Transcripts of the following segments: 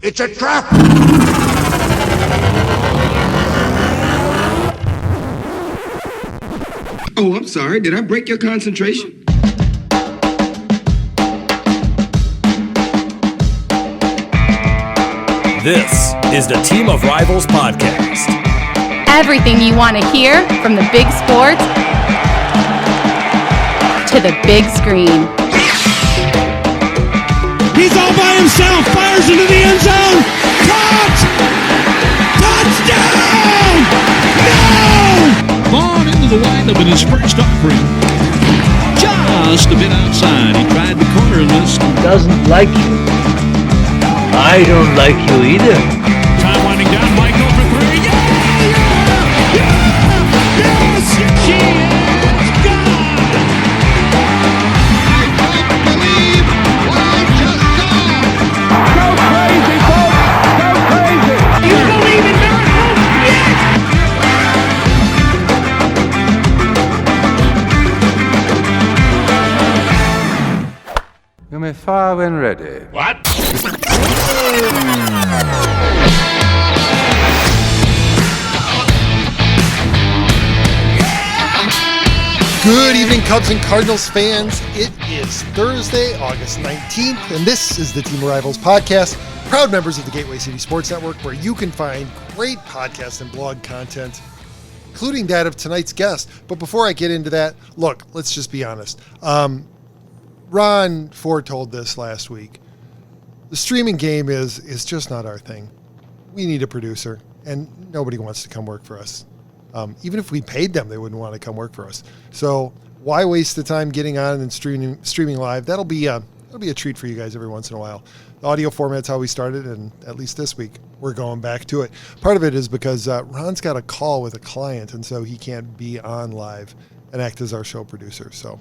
It's a trap! Oh, I'm sorry. Did I break your concentration? This is the Team of Rivals podcast. Everything you want to hear from the big sports to the big screen. He's all by himself, fires into the end zone. Caught! Touchdown! No! Vaughn into the windup in his first offering. Just a bit outside. He tried the corner and missed. He doesn't like you. I don't like you either. Time winding down. Michael for three. Yeah! Yes! She is gone! I don't believe what I just saw! Go crazy, folks! Go crazy! You believe in miracles? Yes! You may fire when ready. What? Good evening, Cubs and Cardinals fans. It is Thursday, August 19th, and this is the Team of Rivals podcast, proud members of the Gateway City Sports Network, where you can find great podcast and blog content, including that of tonight's guest. But before I get into that, look, let's just be honest. Ron foretold this last week. The streaming game is just not our thing. We need a producer, and nobody wants to come work for us. Even if we paid them, they wouldn't want to come work for us. So why waste the time getting on and streaming live? That'll be a treat for you guys every once in a while. The audio format's how we started, and at least this week we're going back to it. Part of it is because Ron's got a call with a client, and so he can't be on live and act as our show producer. So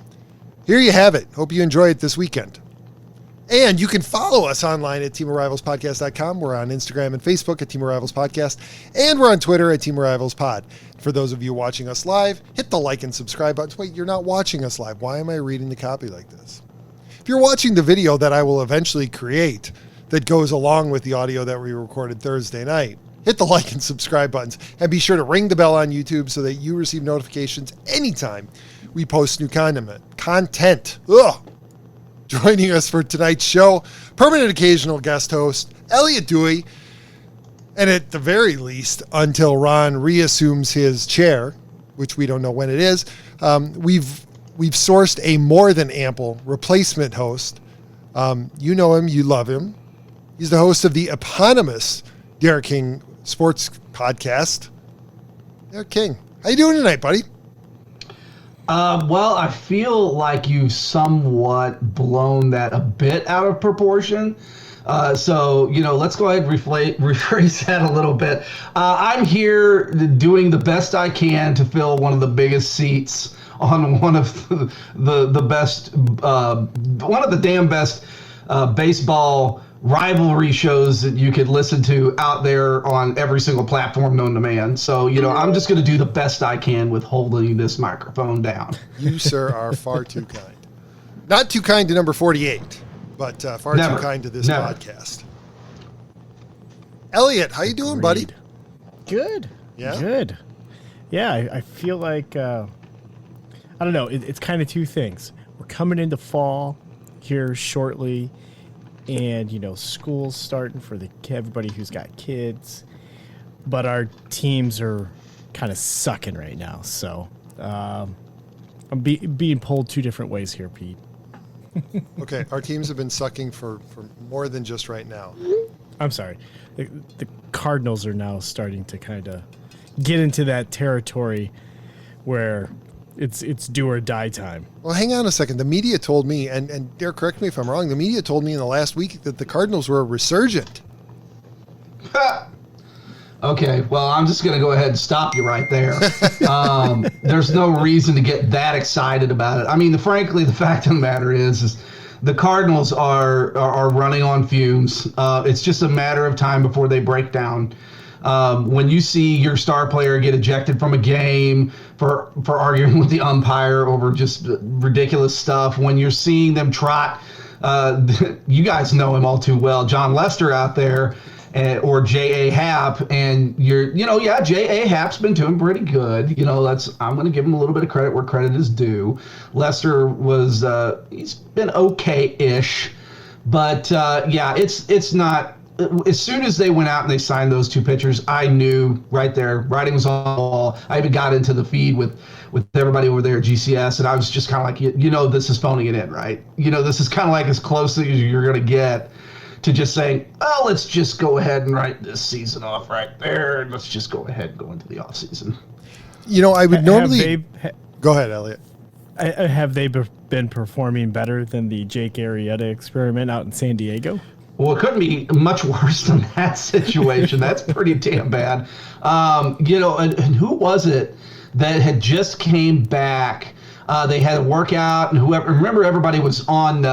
here you have it. Hope you enjoy it this weekend. And you can follow us online at teamofrivalspodcast.com. We're on Instagram and Facebook at Team of Rivals Podcast. And we're on Twitter at Team of Rivals Pod. For those of you watching us live, hit the like and subscribe buttons. Wait, you're not watching us live. Why am I reading the copy like this? If you're watching the video that I will eventually create that goes along with the audio that we recorded Thursday night, hit the like and subscribe buttons. And be sure to ring the bell on YouTube so that you receive notifications anytime we post new content. Ugh. Joining us for tonight's show, permanent occasional guest host, Elliott Dewey. And at the very least, until Ron reassumes his chair, which we don't know when it is, we've sourced a more than ample replacement host. You know him, you love him. He's the host of the eponymous Derek King Sports Podcast. Derek King, how you doing tonight, buddy? Well, I feel like you've somewhat blown that a bit out of proportion. So, let's go ahead and rephrase that a little bit. I'm here doing the best I can to fill one of the biggest seats on one of the best, one of the damn best baseball rivalry shows that you could listen to out there on every single platform known to man. So, I'm just going to do the best I can with holding this microphone down. You, sir, are far too kind. Not too kind to number 48, but far too kind to this podcast. Elliott, how you doing, buddy? Good. Yeah? Good. Yeah, I feel like, I don't know, it's kind of two things. We're coming into fall here shortly. And, school's starting for everybody who's got kids. But our teams are kind of sucking right now. So I'm being pulled two different ways here, Pete. Okay, our teams have been sucking for more than just right now. I'm sorry. The Cardinals are now starting to kind of get into that territory where it's do or die time. Well, hang on a second. The media told me, and Derek, correct me if I'm wrong, the media told me in the last week that the Cardinals were resurgent. Okay, well, I'm just going to go ahead and stop you right there. There's no reason to get that excited about it. I mean, frankly, the fact of the matter is the Cardinals are running on fumes. It's just a matter of time before they break down. When you see your star player get ejected from a game for arguing with the umpire over just ridiculous stuff, when you're seeing them trot You guys know him all too well. John Lester out there, or J.A. Happ, and J.A. Happ's been doing pretty good. I'm going to give him a little bit of credit where credit is due. Lester was, he's been okay-ish, but it's not. As soon as they went out and they signed those two pitchers, I knew right there, writing was on the wall. I even got into the feed with everybody over there at GCS, and I was just kind of like, this is phoning it in, right? This is kind of like as close as you're going to get to just saying, oh, let's just go ahead and write this season off right there, and let's just go ahead and go into the off season. I would normally go ahead, Elliot. Have they been performing better than the Jake Arrieta experiment out in San Diego? Well, it couldn't be much worse than that situation. That's pretty damn bad. And who was it that had just came back? They had a workout, and whoever. Remember, everybody was on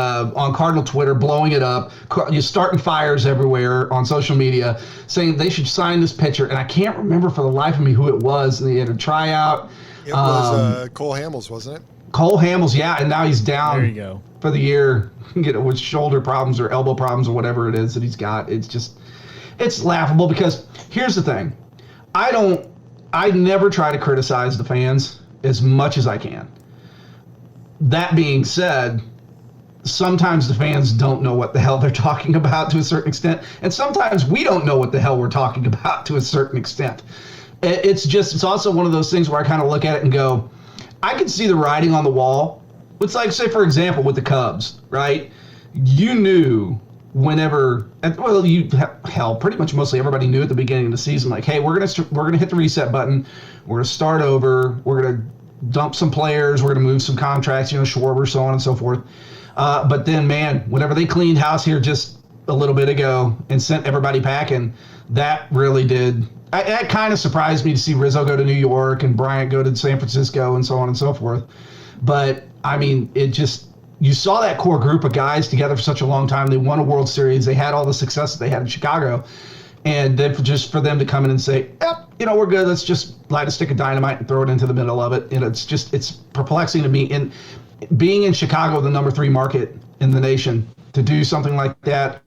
Cardinal Twitter blowing it up. You're starting fires everywhere on social media, saying they should sign this pitcher. And I can't remember for the life of me who it was. They had a tryout. It was Cole Hamels, wasn't it? Cole Hamels, yeah, and now he's down there you go. For the year, with shoulder problems or elbow problems or whatever it is that he's got. It's laughable because here's the thing. I never try to criticize the fans as much as I can. That being said, sometimes the fans don't know what the hell they're talking about to a certain extent, and sometimes we don't know what the hell we're talking about to a certain extent. It's also one of those things where I kind of look at it and go, I can see the writing on the wall. It's like, say, for example, with the Cubs, right? You knew whenever, pretty much mostly everybody knew at the beginning of the season, like, hey, we're gonna hit the reset button, we're gonna start over, we're gonna dump some players, we're gonna move some contracts, Schwarber, so on and so forth. But then, man, whenever they cleaned house here just a little bit ago and sent everybody packing, that really did. It kind of surprised me to see Rizzo go to New York and Bryant go to San Francisco and so on and so forth. But, I mean, you saw that core group of guys together for such a long time. They won a World Series. They had all the success that they had in Chicago. And then for them to come in and say, yep, we're good. Let's just light a stick of dynamite and throw it into the middle of it. It's perplexing to me. And being in Chicago, the number 3 market in the nation, to do something like that.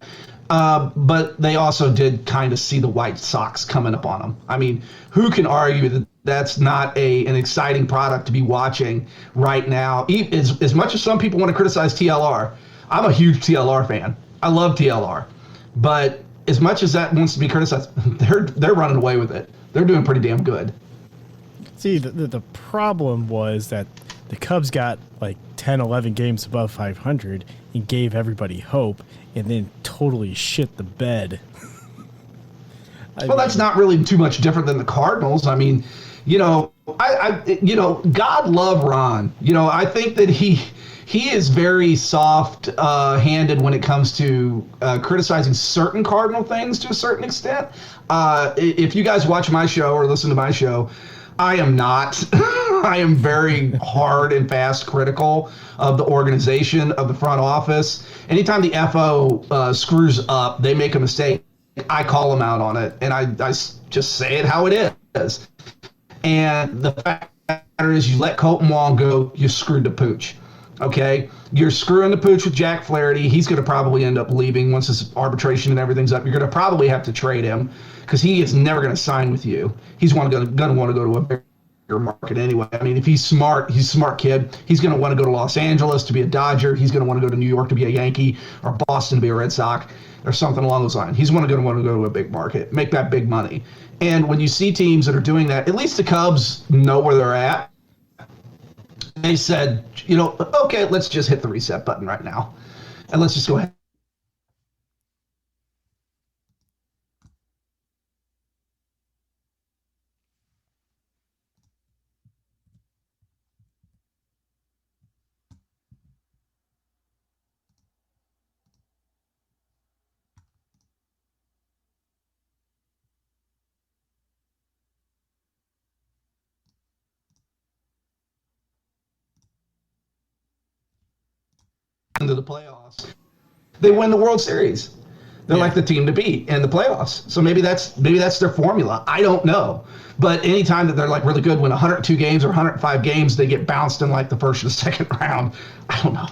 But they also did kind of see the White Sox coming up on them. I mean, who can argue that that's not an exciting product to be watching right now? As much as some people want to criticize TLR, I'm a huge TLR fan. I love TLR. But as much as that wants to be criticized, they're running away with it. They're doing pretty damn good. See, the problem was that the Cubs got like 10, 11 games above 500 and gave everybody hope, and then totally shit the bed. That's not really too much different than the Cardinals. I mean, God love Ron. I think that he is very soft-handed when it comes to criticizing certain Cardinal things to a certain extent. If you guys watch my show or listen to my show, I am not. I am very hard and fast critical of the organization, of the front office. Anytime the FO screws up, they make a mistake, I call them out on it, and I just say it how it is. And the fact of the matter is, you let Colton Wong go, you screwed the pooch. Okay? You're screwing the pooch with Jack Flaherty. He's going to probably end up leaving once this arbitration and everything's up. You're going to probably have to trade him because he is never going to sign with you. He's going to want to go to a bigger market anyway. I mean, if he's smart, he's a smart kid. He's going to want to go to Los Angeles to be a Dodger. He's going to want to go to New York to be a Yankee, or Boston to be a Red Sox, or something along those lines. He's going to want to go to a big market, make that big money. And when you see teams that are doing that, at least the Cubs know where they're at. They said, okay, let's just hit the reset button right now. And let's just go ahead. Into the playoffs, they win the World Series. They're like the team to beat in the playoffs. So maybe that's their formula. I don't know. But anytime that they're like really good, win 102 games or 105 games, they get bounced in like the first or the second round. I don't know.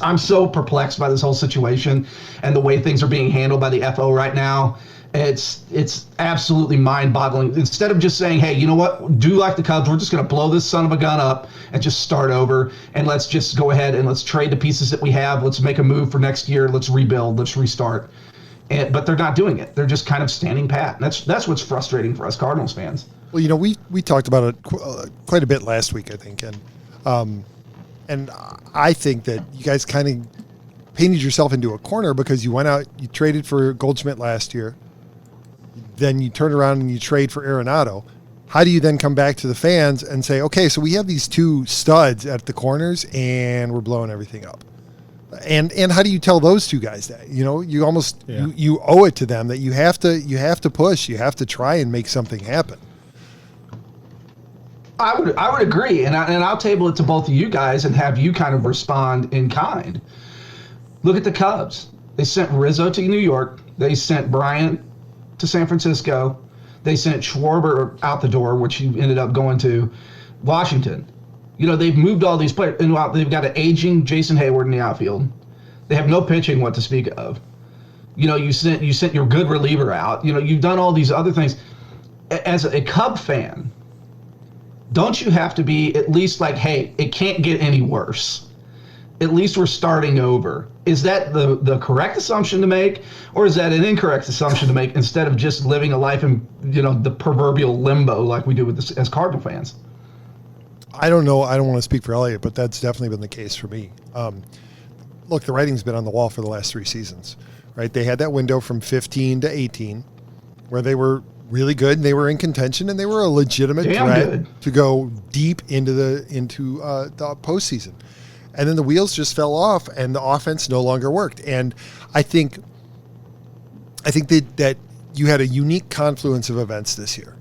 I'm so perplexed by this whole situation and the way things are being handled by the FO right now. It's absolutely mind-boggling. Instead of just saying, hey, you know what, do like the Cubs, we're just going to blow this son of a gun up and just start over, and let's just go ahead and let's trade the pieces that we have. Let's make a move for next year. Let's rebuild. Let's restart. But they're not doing it. They're just kind of standing pat. And that's what's frustrating for us Cardinals fans. Well, we talked about it quite a bit last week, I think, and I think that you guys kind of painted yourself into a corner because you went out, you traded for Goldschmidt last year. Then you turn around and you trade for Arenado. How do you then come back to the fans and say, okay, so we have these two studs at the corners and we're blowing everything up? And how do you tell those two guys that? You almost you owe it to them that you have to push, you have to try and make something happen. I would agree, and I'll table it to both of you guys and have you kind of respond in kind. Look at the Cubs. They sent Rizzo to New York. They sent Bryant to San Francisco. They sent Schwarber out the door, which he ended up going to Washington. They've moved all these players. And they've got an aging Jason Hayward in the outfield. They have no pitching what to speak of. You sent your good reliever out. You've done all these other things. As a Cub fan, don't you have to be at least like, hey, it can't get any worse. At least we're starting over. Is that the correct assumption to make, or is that an incorrect assumption to make instead of just living a life in the proverbial limbo like we do with this as Cardinal fans? I don't know. I don't want to speak for Elliott, but that's definitely been the case for me. Look, the writing's been on the wall for the last 3 seasons, right? They had that window from 15 to 18 where they were really good and they were in contention and they were a legitimate threat to go deep into the postseason. And then the wheels just fell off and the offense no longer worked. And I think that you had a unique confluence of events this year.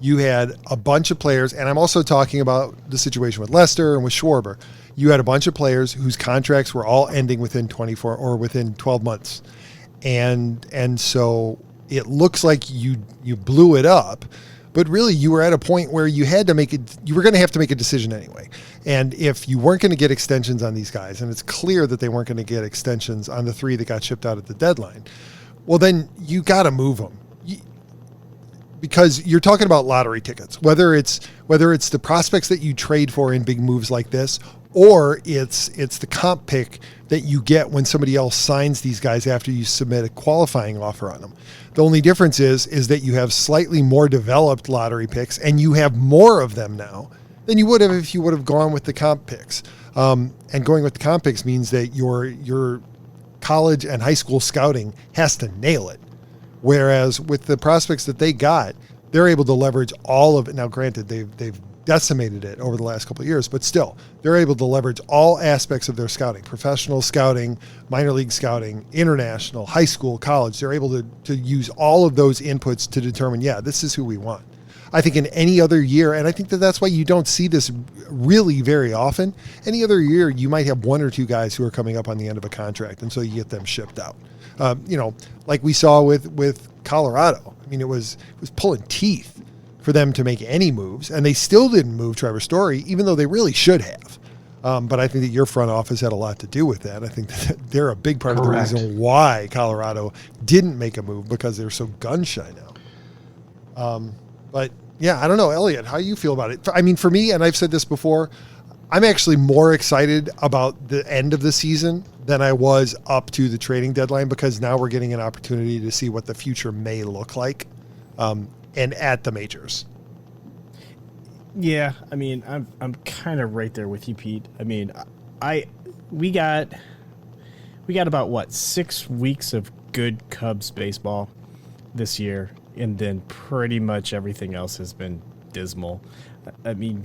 You had a bunch of players, and I'm also talking about the situation with Lester and with Schwarber. You had a bunch of players whose contracts were all ending within 24 or within 12 months. And so it looks like you blew it up, but really you were at a point where you had to you were going to have to make a decision anyway. And if you weren't going to get extensions on these guys, and it's clear that they weren't going to get extensions on the 3 that got shipped out at the deadline, well, then you got to move them. Because you're talking about lottery tickets, whether it's the prospects that you trade for in big moves like this, or it's the comp pick that you get when somebody else signs these guys after you submit a qualifying offer on them. The only difference is that you have slightly more developed lottery picks, and you have more of them now than you would have if you would have gone with the comp picks. And going with the comp picks means that your college and high school scouting has to nail it. Whereas with the prospects that they got, they're able to leverage all of it. Now, granted, they've decimated it over the last couple of years, but still, they're able to leverage all aspects of their scouting: professional scouting, minor league scouting, international, high school, college. They're able to use all of those inputs to determine, this is who we want. I think in any other year, and I think that's why you don't see this really very often. Any other year, you might have 1 or 2 guys who are coming up on the end of a contract, and so you get them shipped out. Like we saw with Colorado. I mean, it was pulling teeth for them to make any moves, and they still didn't move Trevor Story, even though they really should have. But I think that your front office had a lot to do with that. I think that they're a big part of the reason why Colorado didn't make a move, because they're so gun shy now. But yeah, I don't know, Elliott, how you feel about it? I mean, for me, and I've said this before, I'm actually more excited about the end of the season than I was up to the trading deadline, because now we're getting an opportunity to see what the future may look like, and at the majors. Yeah, I mean, I'm kind of right there with you, Pete. I mean, we got about 6 weeks of good Cubs baseball this year, and then pretty much everything else has been dismal. I mean,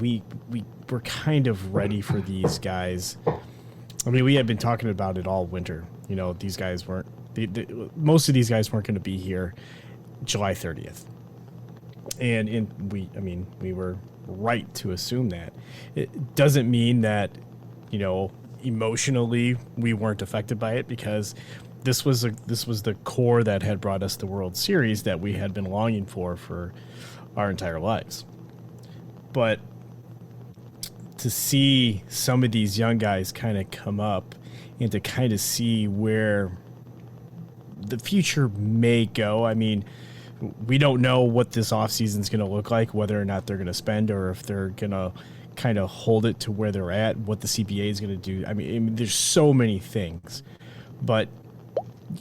we're kind of ready for these guys. I mean, we had been talking about it all winter. These guys weren't. Most of these guys weren't going to be here July 30th, and we were right to assume that. It doesn't mean that emotionally we weren't affected by it, because this was the core that had brought us the World Series that we had been longing for our entire lives. But to see some of these young guys kind of come up and to kind of see where the future may go. I mean, we don't know what this offseason is going to look like, whether or not they're going to spend or if they're going to kind of hold it to where they're at, what the CBA is going to do. I mean, there's so many things. But,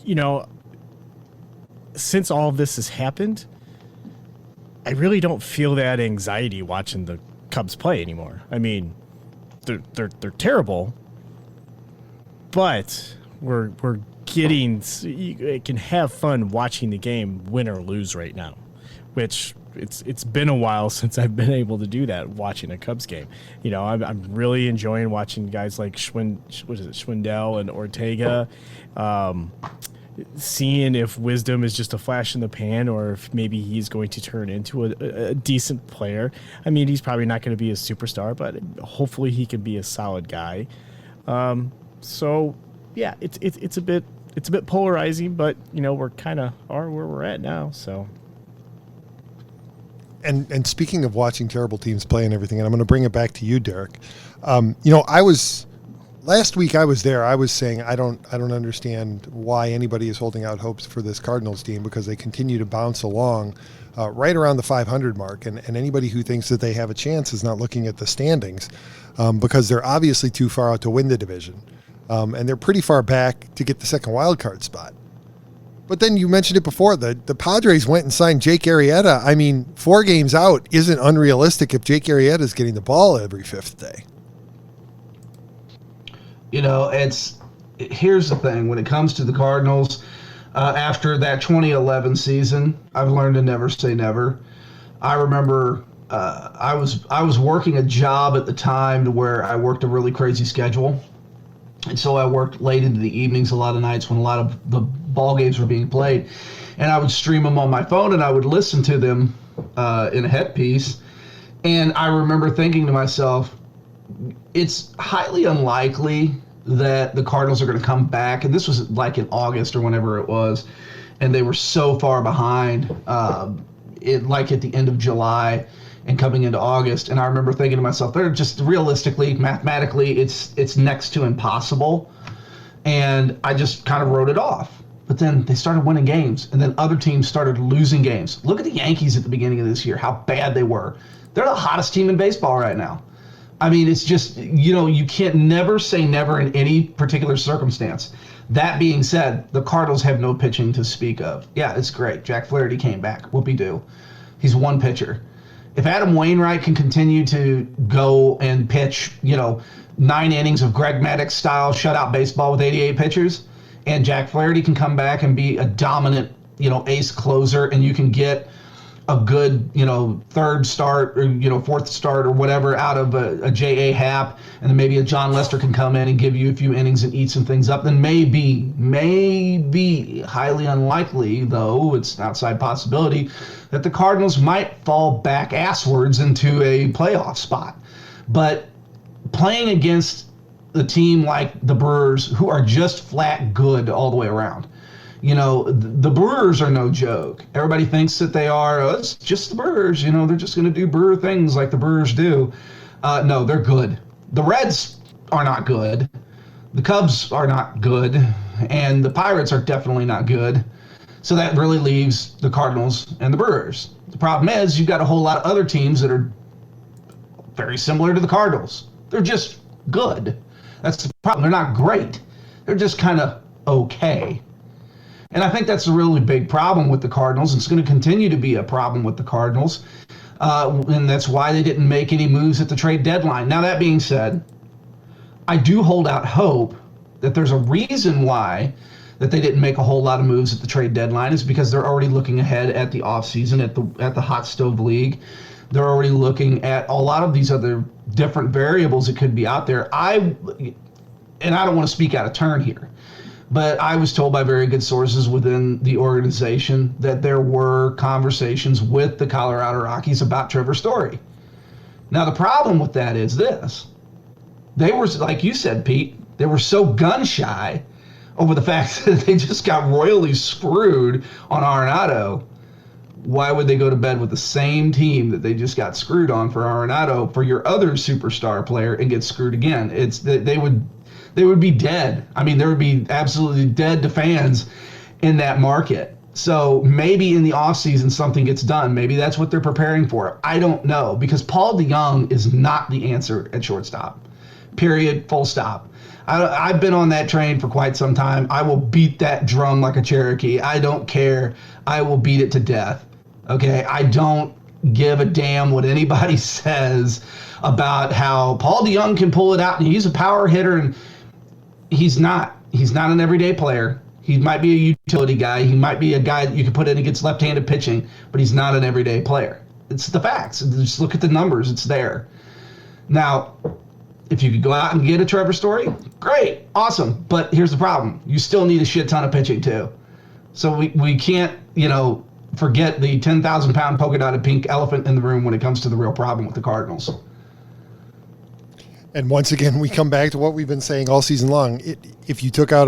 you know, since all of this has happened, I really don't feel that anxiety watching the Cubs play anymore. I mean, they're terrible, but we're getting, you can have fun watching the game win or lose right now, which it's been a while since I've been able to do that watching a Cubs game. You know, I'm really enjoying watching guys like Schwindel and Ortega, seeing if Wisdom is just a flash in the pan or if maybe he's going to turn into a decent player. I mean, he's probably not going to be a superstar, but hopefully he can be a solid guy. So yeah, it's a bit polarizing, but you know, we're kind of are where we're at now. So. And speaking of watching terrible teams play and everything, and I'm going to bring it back to you, Derek. You know, last week I was there. I was saying I don't understand why anybody is holding out hopes for this Cardinals team, because they continue to bounce along right around the 500 mark. And anybody who thinks that they have a chance is not looking at the standings, because they're obviously too far out to win the division. And they're pretty far back to get the second wild card spot. But then you mentioned it before, the Padres went and signed Jake Arrieta. I mean, 4 games out isn't unrealistic if Jake Arrieta is getting the ball every 5th day. You know, here's the thing. When it comes to the Cardinals, after that 2011 season, I've learned to never say never. I remember I was working a job at the time to where I worked a really crazy schedule. And so I worked late into the evenings a lot of nights when a lot of the ball games were being played. And I would stream them on my phone and I would listen to them in a headpiece. And I remember thinking to myself, it's highly unlikely that the Cardinals are going to come back. And this was like in August or whenever it was. And they were so far behind, like at the end of July and coming into August. And I remember thinking to myself, they're just realistically, mathematically, it's next to impossible. And I just kind of wrote it off. But then they started winning games, and then other teams started losing games. Look at the Yankees at the beginning of this year, how bad they were. They're the hottest team in baseball right now. I mean, it's just, you know, you can't never say never in any particular circumstance. That being said, the Cardinals have no pitching to speak of. Yeah, it's great. Jack Flaherty came back. Whoopie-doo. He's one pitcher. If Adam Wainwright can continue to go and pitch, you know, 9 innings of Greg Maddux style shutout baseball with 88 pitchers, and Jack Flaherty can come back and be a dominant, you know, ace closer, and you can get a good, you know, 3rd start or, you know, 4th start or whatever out of a J.A. Happ, and then maybe a John Lester can come in and give you a few innings and eat some things up, then maybe, highly unlikely, though, it's an outside possibility, that the Cardinals might fall back asswards into a playoff spot. But playing against a team like the Brewers, who are just flat good all the way around, you know, the Brewers are no joke. Everybody thinks that they are, oh, it's just the Brewers, you know, they're just going to do Brewer things like the Brewers do. No, they're good. The Reds are not good. The Cubs are not good. And the Pirates are definitely not good. So that really leaves the Cardinals and the Brewers. The problem is you've got a whole lot of other teams that are very similar to the Cardinals. They're just good. That's the problem. They're not great. They're just kind of okay. And I think that's a really big problem with the Cardinals. It's going to continue to be a problem with the Cardinals. And that's why they didn't make any moves at the trade deadline. Now, that being said, I do hold out hope that there's a reason why that they didn't make a whole lot of moves at the trade deadline is because they're already looking ahead at the offseason, at the hot stove league. They're already looking at a lot of these other different variables that could be out there. I don't want to speak out of turn here, but I was told by very good sources within the organization that there were conversations with the Colorado Rockies about Trevor Story. Now, the problem with that is this. They were, like you said, Pete, they were so gun-shy over the fact that they just got royally screwed on Arenado. Why would they go to bed with the same team that they just got screwed on for Arenado for your other superstar player and get screwed again? It's they would they would be dead. I mean, there would be absolutely dead to fans in that market. So maybe in the offseason something gets done. Maybe that's what they're preparing for. I don't know, because Paul DeJong is not the answer at shortstop. Period. Full stop. I've been on that train for quite some time. I will beat that drum like a Cherokee. I don't care. I will beat it to death. Okay? I don't give a damn what anybody says about how Paul DeJong can pull it out and he's a power hitter, and he's not. He's not an everyday player. He might be a utility guy. He might be a guy that you can put in against left-handed pitching, but he's not an everyday player. It's the facts. Just look at the numbers. It's there. Now, if you could go out and get a Trevor Story, great, awesome. But here's the problem. You still need a shit ton of pitching too. So we can't, forget the 10,000-pound polka-dotted pink elephant in the room when it comes to the real problem with the Cardinals. And once again, we come back to what we've been saying all season long. If you took out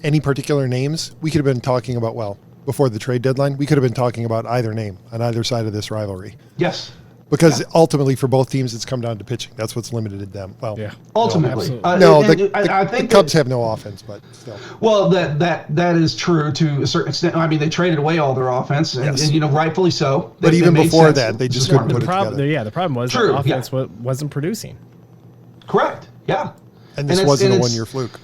any particular names, we could have been talking about, before the trade deadline, we could have been talking about either name on either side of this rivalry. Yes. Because ultimately, for both teams, it's come down to pitching. That's what's limited them. Well, yeah. Ultimately. I think the Cubs have no offense, but still. Well, that is true to a certain extent. I mean, they traded away all their offense, and rightfully so. But even before that, they just couldn't put it together. Yeah, the problem was the offense wasn't producing. Correct. Yeah. And this wasn't a one-year fluke.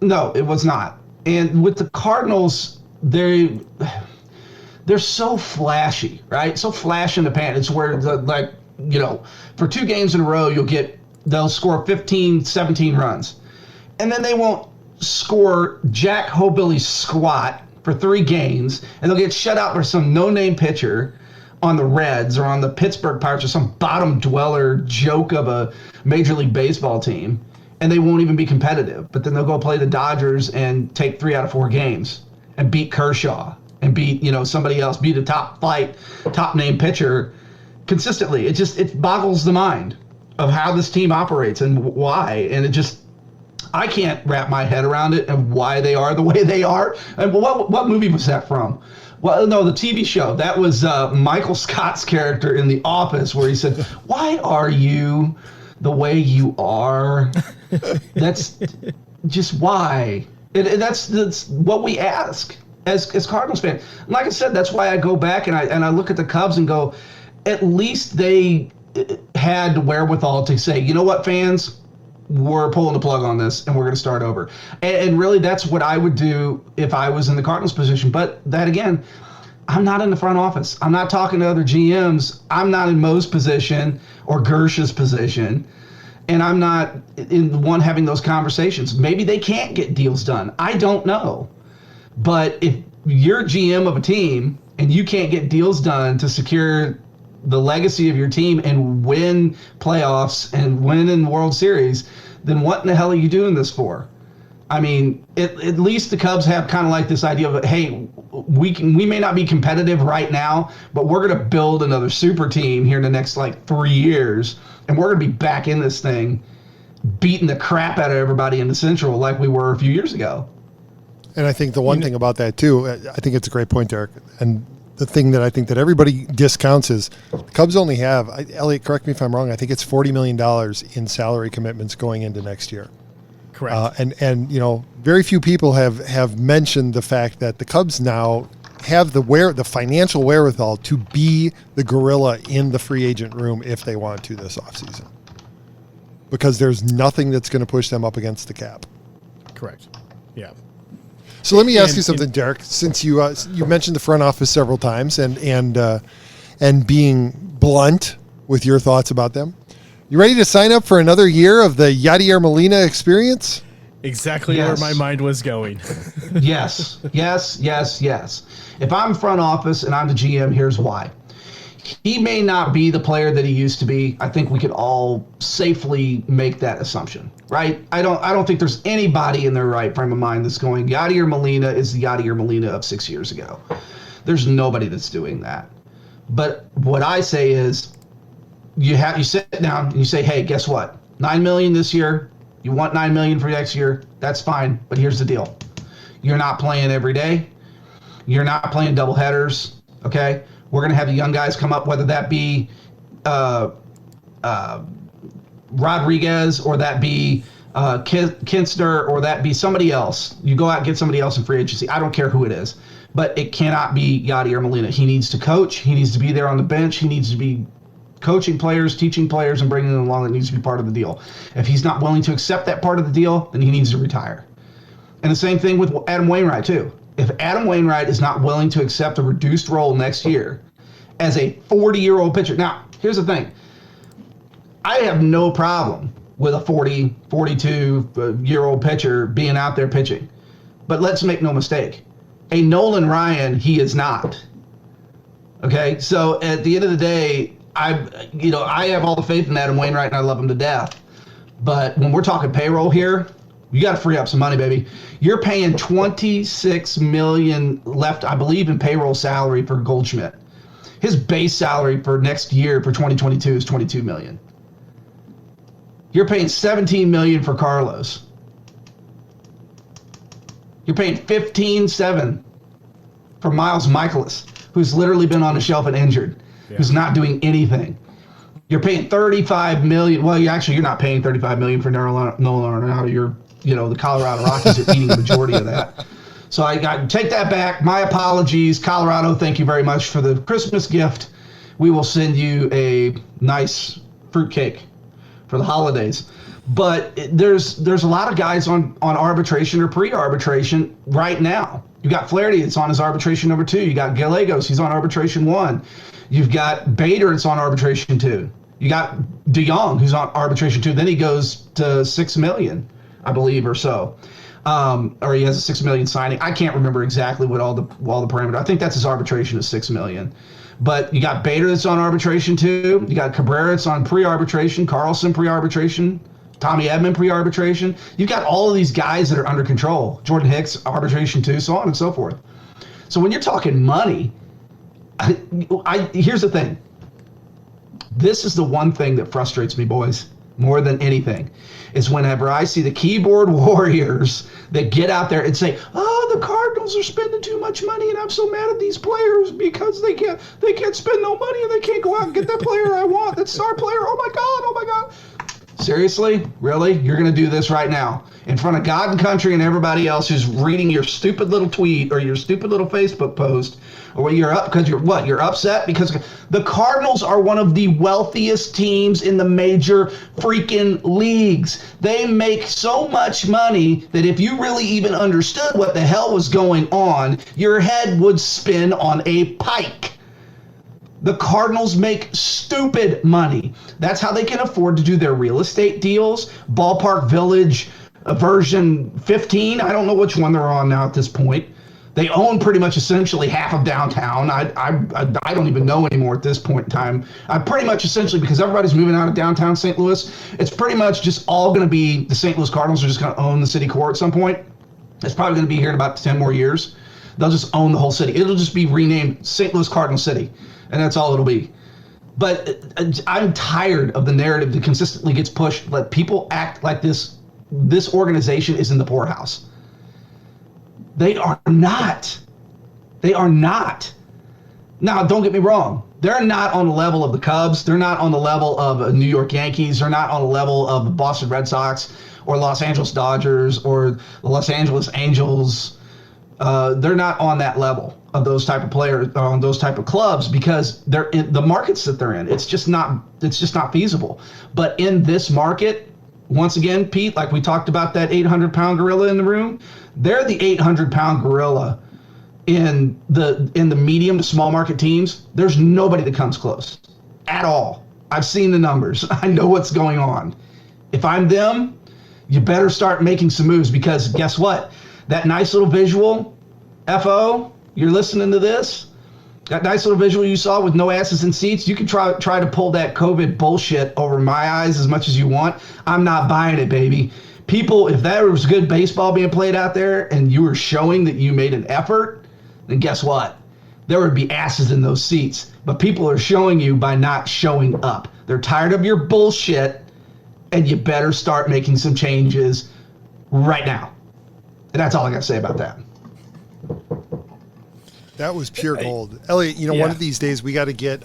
No, it was not. And with the Cardinals, they're so flashy, right? So flash in the pan. It's where for 2 games in a row, they'll score 15, 17 runs. And then they won't score Jack Hobilly squat for 3 games, and they'll get shut out by some no-name pitcher on the Reds or on the Pittsburgh Pirates or some bottom dweller joke of a Major League Baseball team, and they won't even be competitive. But then they'll go play the Dodgers and take 3 out of 4 games and beat Kershaw and beat somebody else, beat a top name pitcher consistently. It boggles the mind of how this team operates and why. And I can't wrap my head around it and why they are the way they are. And what movie was that from? Well, no, the TV show. That was Michael Scott's character in The Office, where he said, "Why are you the way you are?" That's just why. That's what we ask as Cardinals fans. Like I said, that's why I go back and I look at the Cubs and go, at least they had the wherewithal to say, you know what, fans, we're pulling the plug on this and we're going to start over. And really, that's what I would do if I was in the Cardinals position. But that, again, I'm not in the front office. I'm not talking to other GMs. I'm not in Mo's position or Gersh's position. And I'm not in the one having those conversations. Maybe they can't get deals done. I don't know. But if you're GM of a team and you can't get deals done to secure the legacy of your team and win playoffs and win in the World Series, then what in the hell are you doing this for? I mean, at least the Cubs have kind of like this idea of, hey, we may not be competitive right now, but we're going to build another super team here in the next 3 years, and we're going to be back in this thing, beating the crap out of everybody in the Central like we were a few years ago. And I think the one thing about that too, I think it's a great point, Derek, and the thing that I think that everybody discounts is the Cubs only have, Elliott, correct me if I'm wrong, I think it's $40 million in salary commitments going into next year. Correct. And very few people have mentioned the fact that the Cubs now have the financial wherewithal to be the gorilla in the free agent room if they want to this offseason. Because there's nothing that's going to push them up against the cap. Correct. Yeah. So let me ask you something, Derek. Since you mentioned the front office several times and being blunt with your thoughts about them, you ready to sign up for another year of the Yadier Molina experience? Exactly where my mind was going. Yes. If I'm front office and I'm the GM, here's why. He may not be the player that he used to be. I think we could all safely make that assumption, right? I don't think there's anybody in their right frame of mind that's going, Yadier Molina is the Yadier Molina of 6 years ago. There's nobody that's doing that. But what I say is, you sit down and you say, hey, guess what? $9 million this year. You want $9 million for next year? That's fine. But here's the deal: you're not playing every day. You're not playing double headers. Okay. We're going to have the young guys come up, whether that be Rodriguez or that be Kinster, or that be somebody else. You go out and get somebody else in free agency. I don't care who it is, but it cannot be Yadi or Molina. He needs to coach. He needs to be there on the bench. He needs to be coaching players, teaching players, and bringing them along. That needs to be part of the deal. If he's not willing to accept that part of the deal, then he needs to retire. And the same thing with Adam Wainwright, too. If Adam Wainwright is not willing to accept a reduced role next year as a 40-year-old pitcher. Now, here's the thing. I have no problem with a 40, 42-year-old pitcher being out there pitching. But let's make no mistake. A Nolan Ryan, he is not. Okay? So at the end of the day, I have all the faith in Adam Wainwright, and I love him to death. But when we're talking payroll here, you got to free up some money, baby. You're paying $26 million left, I believe, in payroll salary for Goldschmidt. His base salary for next year, for 2022, is $22 million. You're paying $17 million for Carlos. You're paying $15.7 million for Miles Michaelis, who's literally been on the shelf and injured, who's not doing anything. You're paying $35 million. Well, you're not paying $35 million for Nolan Arenado. The Colorado Rockies are eating the majority of that. So I take that back. My apologies, Colorado. Thank you very much for the Christmas gift. We will send you a nice fruitcake for the holidays. But there's a lot of guys on arbitration or pre-arbitration right now. You got Flaherty, it's on his arbitration number 2. You got Gallegos, he's on arbitration 1. You've got Bader, it's on arbitration 2. You got DeYoung, who's on arbitration 2. Then he goes to $6 million, I believe, or so. Or he has a $6 million signing. I can't remember exactly what all the parameters. I think that's his arbitration is $6 million. But you got Bader that's on arbitration too. You got Cabrera that's on pre-arbitration, Carlson pre-arbitration, Tommy Edman pre-arbitration. You've got all of these guys that are under control. Jordan Hicks arbitration too, so on and so forth. So when you're talking money, here's the thing. This is the one thing that frustrates me, boys, more than anything, is whenever I see the keyboard warriors that get out there and say, "Oh, the Cardinals are spending too much money, and I'm so mad at these players because they can't spend no money and they can't go out and get that player I want, that star player. Oh my God." Seriously? Really? You're going to do this right now in front of God and country and everybody else who's reading your stupid little tweet or your stupid little Facebook post, or you're up because you're upset because the Cardinals are one of the wealthiest teams in the major freaking leagues. They make so much money that if you really even understood what the hell was going on, your head would spin on a pike. The Cardinals make stupid money. That's how they can afford to do their real estate deals. Ballpark Village version 15. I don't know which one they're on now at this point. They own pretty much essentially half of downtown. I don't even know anymore at this point in time. Pretty much essentially, because everybody's moving out of downtown St. Louis, it's pretty much just all going to be the St. Louis Cardinals are just going to own the city core at some point. It's probably going to be here in about 10 more years. They'll just own the whole city. It'll just be renamed St. Louis Cardinal City. And that's all it'll be. But I'm tired of the narrative that consistently gets pushed. Let people act like this organization is in the poorhouse. They are not. They are not. Now, don't get me wrong. They're not on the level of the Cubs. They're not on the level of New York Yankees. They're not on the level of the Boston Red Sox or Los Angeles Dodgers or the Los Angeles Angels. They're not on that level of those type of players, on those type of clubs, because they're in the markets that they're in. It's just not feasible. But in this market, once again, Pete, like we talked about that 800-pound gorilla in the room, they're the 800-pound gorilla in the medium to small market teams. There's nobody that comes close at all. I've seen the numbers. I know what's going on. If I'm them, you better start making some moves, because guess what? That nice little visual, FO, you're listening to this, that nice little visual you saw with no asses in seats, you can try to pull that COVID bullshit over my eyes as much as you want. I'm not buying it, baby. People, if there was good baseball being played out there and you were showing that you made an effort, then guess what? There would be asses in those seats. But people are showing you by not showing up. They're tired of your bullshit, and you better start making some changes right now. And that's all I got to say about that. That was pure gold. Elliot, one of these days we got to get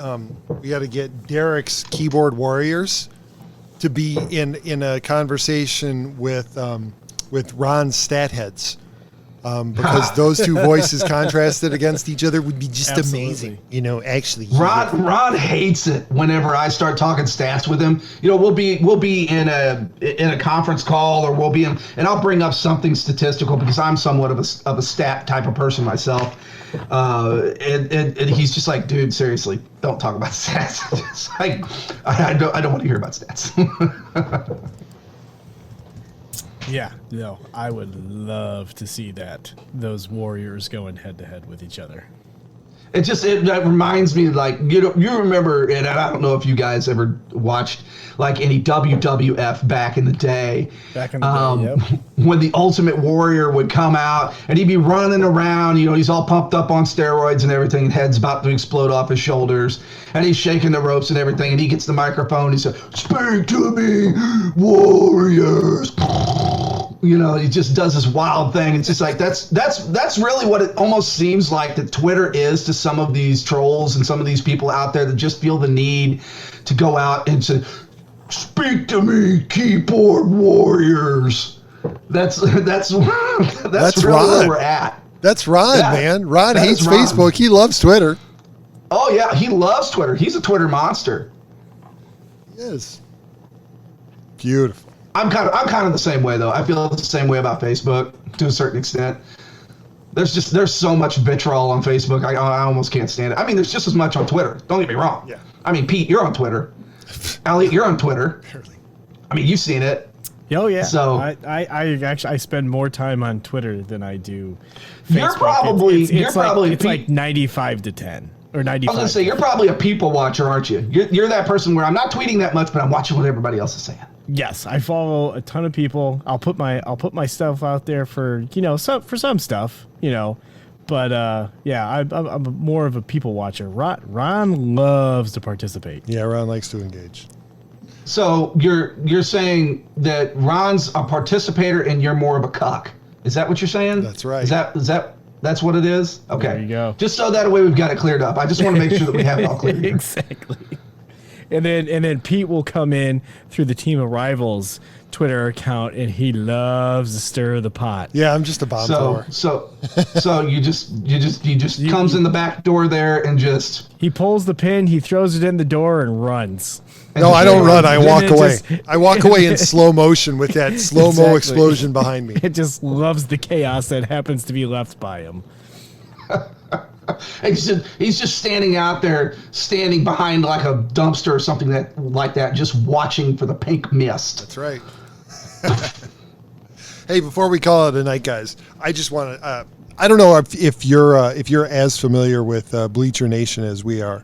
Derek's keyboard warriors to be in a conversation with Ron's stat heads. Because those two voices contrasted against each other would be just amazing. Actually, Ron hates it whenever I start talking stats with him. We'll be in a conference call, or we'll be in, and I'll bring up something statistical because I'm somewhat of a stat type of person myself. And he's just like, dude, seriously, don't talk about stats. It's like, I don't want to hear about stats. Yeah, no, I would love to see those Warriors going head to head with each other. That reminds me, like, you remember, and I don't know if you guys ever watched like any WWF back in the day. Back in the day, yep. When the Ultimate Warrior would come out and he'd be running around, he's all pumped up on steroids and everything, and head's about to explode off his shoulders, and he's shaking the ropes and everything, and he gets the microphone, he says, "Speak to me, Warriors." He just does this wild thing. It's just like that's really what it almost seems like that Twitter is to some of these trolls and some of these people out there that just feel the need to go out and say, "Speak to me, keyboard warriors." That's really where we're at. That's Ron, man. Ron hates Facebook. He loves Twitter. Oh yeah, he loves Twitter. He's a Twitter monster. He is. Beautiful. I'm kind of the same way though. I feel the same way about Facebook to a certain extent. There's so much vitriol on Facebook. I almost can't stand it. I mean, there's just as much on Twitter. Don't get me wrong. Yeah. I mean, Pete, you're on Twitter. Elliot, you're on Twitter. I mean, you've seen it. Oh yeah. So I spend more time on Twitter than I do Facebook. You're probably it's like 95 to 10 or 95. I was gonna say you're probably a people watcher, aren't you? You're that person where I'm not tweeting that much, but I'm watching what everybody else is saying. Yes, I follow a ton of people. I'll put my stuff out there for some stuff, but I'm more of a people watcher. Ron loves to participate. Yeah, Ron likes to engage. So you're saying that Ron's a participator and you're more of a cuck. Is that what you're saying? That's right. That's what it is? Okay. There you go. Just so that way we've got it cleared up. I just want to make sure that we have it all clear here. Exactly. And then Pete will come in through the Team of Rivals Twitter account, and he loves to stir the pot. Yeah, I'm just a bomb thrower. So you just comes in the back door there and just he pulls the pin, he throws it in the door and runs. No, I don't run. I walk away. I walk away in slow motion with that slow-mo explosion behind me. It just loves the chaos that happens to be left by him. He's just standing out there, standing behind like a dumpster or something like that, just watching for the pink mist. That's right. Hey, before we call it a night, guys, I just want to. I don't know if you're as familiar with Bleacher Nation as we are,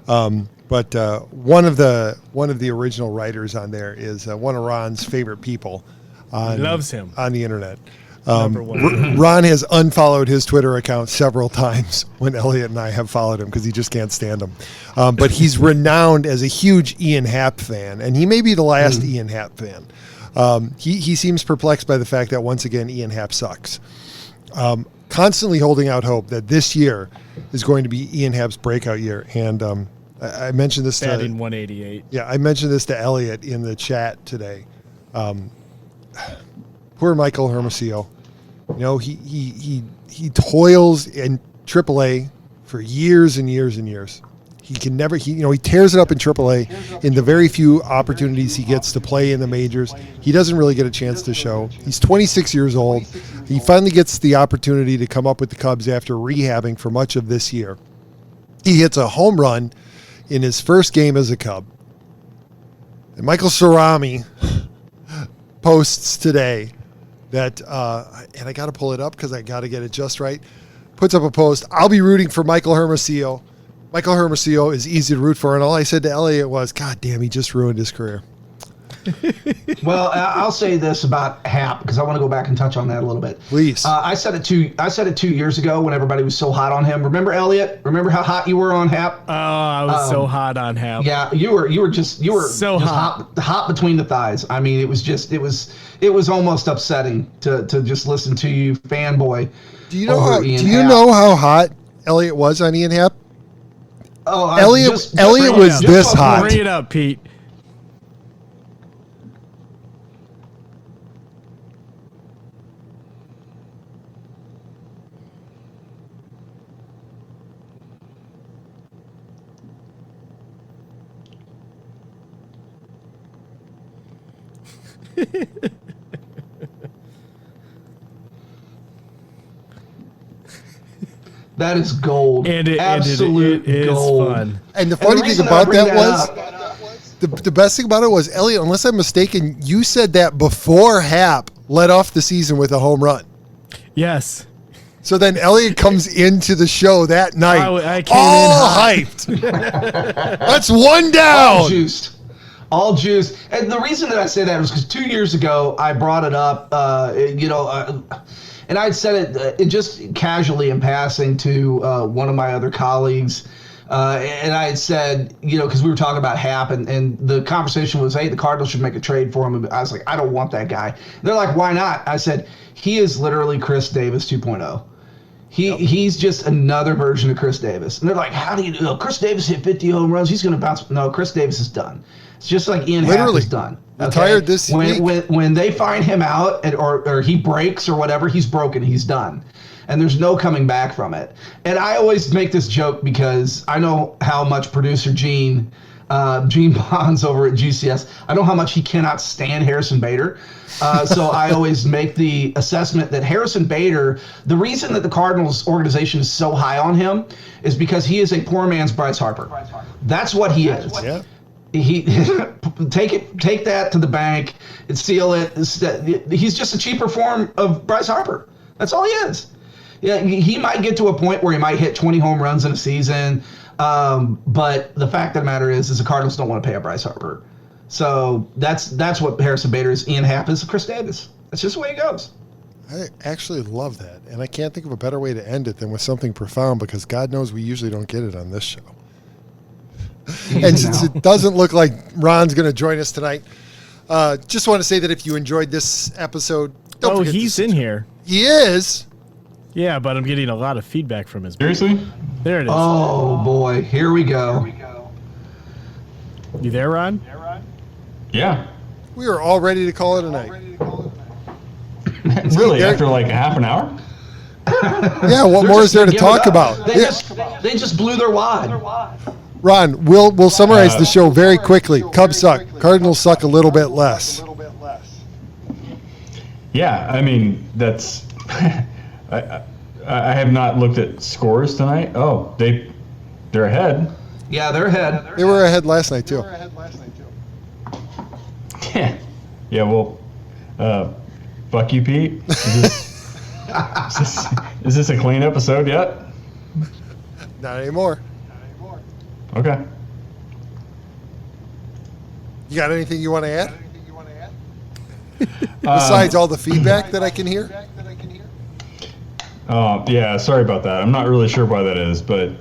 but one of the original writers on there is one of Ron's favorite people. Loves him on the internet. Ron has unfollowed his Twitter account several times when Elliot and I have followed him because he just can't stand him. But he's renowned as a huge Ian Happ fan, and he may be the last Ian Happ fan. He seems perplexed by the fact that once again Ian Happ sucks. Constantly holding out hope that this year is going to be Ian Happ's breakout year. And I mentioned this to 188. Yeah, I mentioned this to Elliot in the chat today. Poor Michael Hermosillo. He toils in AAA for years and years and years. He can never, he tears it up in AAA in the very few opportunities he gets to play in the majors. He doesn't really get a chance to show. He's 26 years old. He finally gets the opportunity to come up with the Cubs after rehabbing for much of this year. He hits a home run in his first game as a Cub. And Michael Cerami posts today that, and I got to pull it up because I got to get it just right, puts up a post, "I'll be rooting for Michael Hermosillo. Michael Hermosillo is easy to root for." And all I said to Elliot was, "God damn, he just ruined his career." Well, I'll say this about Happ because I want to go back and touch on that a little bit. Please. I said it 2 years ago when everybody was so hot on him. Remember, Elliot? Remember how hot you were on Happ? Oh, I was so hot on Happ. Yeah, you were so just hot between the thighs. I mean, it was almost upsetting to just listen to you fanboy. Do you know how hot Elliot was on Ian Happ? Oh, Elliot was this hot. Bring it up, Pete. That is gold. Absolute it is gold. Fun. And the funny thing about that was, the best thing about it was, Elliot, unless I'm mistaken, you said that before Hap led off the season with a home run. Yes. So then Elliot comes into the show that night, I came all in hyped. That's one down. All juiced. And the reason that I say that was because 2 years ago I brought it up, and I'd said it just casually in passing to one of my other colleagues. And I had said, because we were talking about Hap, and the conversation was, hey, the Cardinals should make a trade for him. And I was like, I don't want that guy. And they're like, why not? I said, he is literally Chris Davis 2.0. He's just another version of Chris Davis. And they're like, how do you do? Chris Davis hit 50 home runs. He's going to bounce. No, Chris Davis is done. It's just like Ian Happ is done. Retired this week. When they find him out or he breaks or whatever, he's broken. He's done. And there's no coming back from it. And I always make this joke because I know how much producer Gene Bonds over at GCS, I know how much he cannot stand Harrison Bader. So I always make the assessment that Harrison Bader, the reason that the Cardinals organization is so high on him is because he is a poor man's Bryce Harper. That's what he is. Yeah. He take that to the bank and seal it. He's just a cheaper form of Bryce Harper. That's all he is. Yeah, he might get to a point where he might hit 20 home runs in a season, but the fact of the matter is the Cardinals don't want to pay a Bryce Harper. So that's what Harrison Bader is. Ian Happ is Chris Davis. That's just the way it goes. I actually love that, and I can't think of a better way to end it than with something profound, because God knows we usually don't get it on this show. And since it doesn't look like Ron's going to join us tonight, just want to say that if you enjoyed this episode, don't forget he's in here. He is. Yeah, but I'm getting a lot of feedback from his. Seriously? There it is. Oh boy, here we go. You there, Ron? Yeah. We are all ready to call it a night. Really? After like half an hour? Yeah, what more is there to talk about? They just blew their wad. Ron, we'll summarize the show very quickly. Cubs suck. Cardinals suck a little bit less. Yeah, I mean, that's... I have not looked at scores tonight. Oh, they're ahead. Yeah, they're ahead. They were ahead last night, too. Yeah, well, fuck you, Pete. Is this a clean episode yet? Not anymore. Okay. You got anything you want to add? Besides all the feedback that I can hear? Yeah, sorry about that. I'm not really sure why that is, but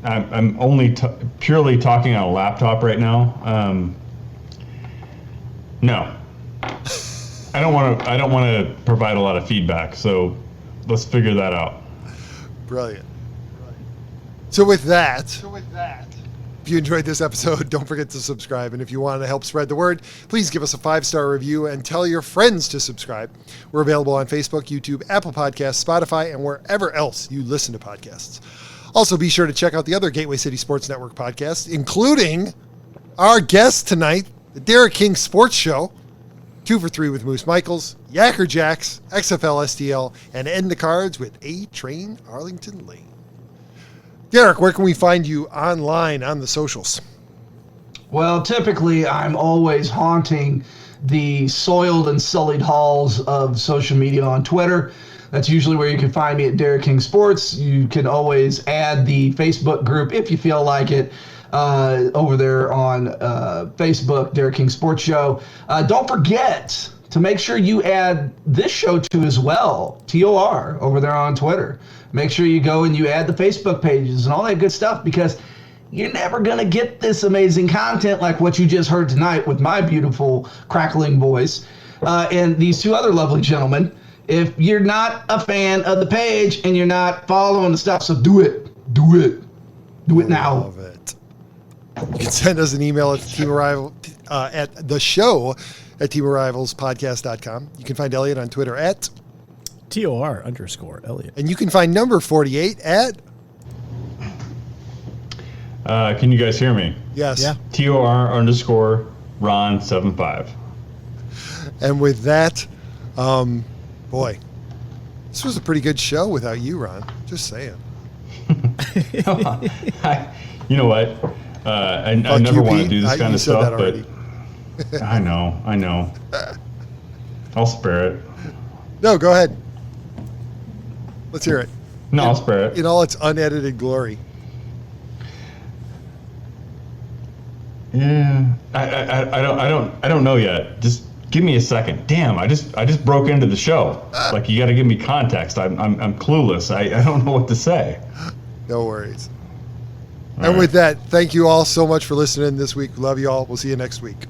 I'm only purely talking on a laptop right now. No, I don't want to provide a lot of feedback. So let's figure that out. Brilliant. So with that, if you enjoyed this episode, don't forget to subscribe. And if you want to help spread the word, please give us a 5-star review and tell your friends to subscribe. We're available on Facebook, YouTube, Apple Podcasts, Spotify, and wherever else you listen to podcasts. Also, be sure to check out the other Gateway City Sports Network podcasts, including our guest tonight, the Derek King Sports Show, 2 for 3 with Moose Michaels, Yacker Jacks, XFL STL, and End the Cards with A-Train Arlington Lane. Derek, where can we find you online on the socials? Well, typically I'm always haunting the soiled and sullied halls of social media on Twitter. That's usually where you can find me at Derek King Sports. You can always add the Facebook group if you feel like it over there on Facebook, Derek King Sports Show. Don't forget to make sure you add this show to as well, TOR, over there on Twitter. Make sure you go and you add the Facebook pages and all that good stuff, because you're never going to get this amazing content like what you just heard tonight with my beautiful crackling voice and these two other lovely gentlemen if you're not a fan of the page and you're not following the stuff. So do it now. Love it. You can send us an email at at the show at teamarivalspodcast.com. You can find Elliot on Twitter at TOR_Elliott. And you can find number 48 at... Can you guys hear me? Yes. Yeah. TOR_Ron75. And with that, boy, this was a pretty good show without you, Ron. Just saying. You know what? I never want to do this kind of stuff, but I know. I'll spare it. No, go ahead. Let's hear it. No, I'll spare it. In all its unedited glory. Yeah, I don't know yet. Just give me a second. Damn, I just broke into the show. Like, you got to give me context. I'm clueless. I don't know what to say. No worries. And with that, thank you all so much for listening this week. Love you all. We'll see you next week.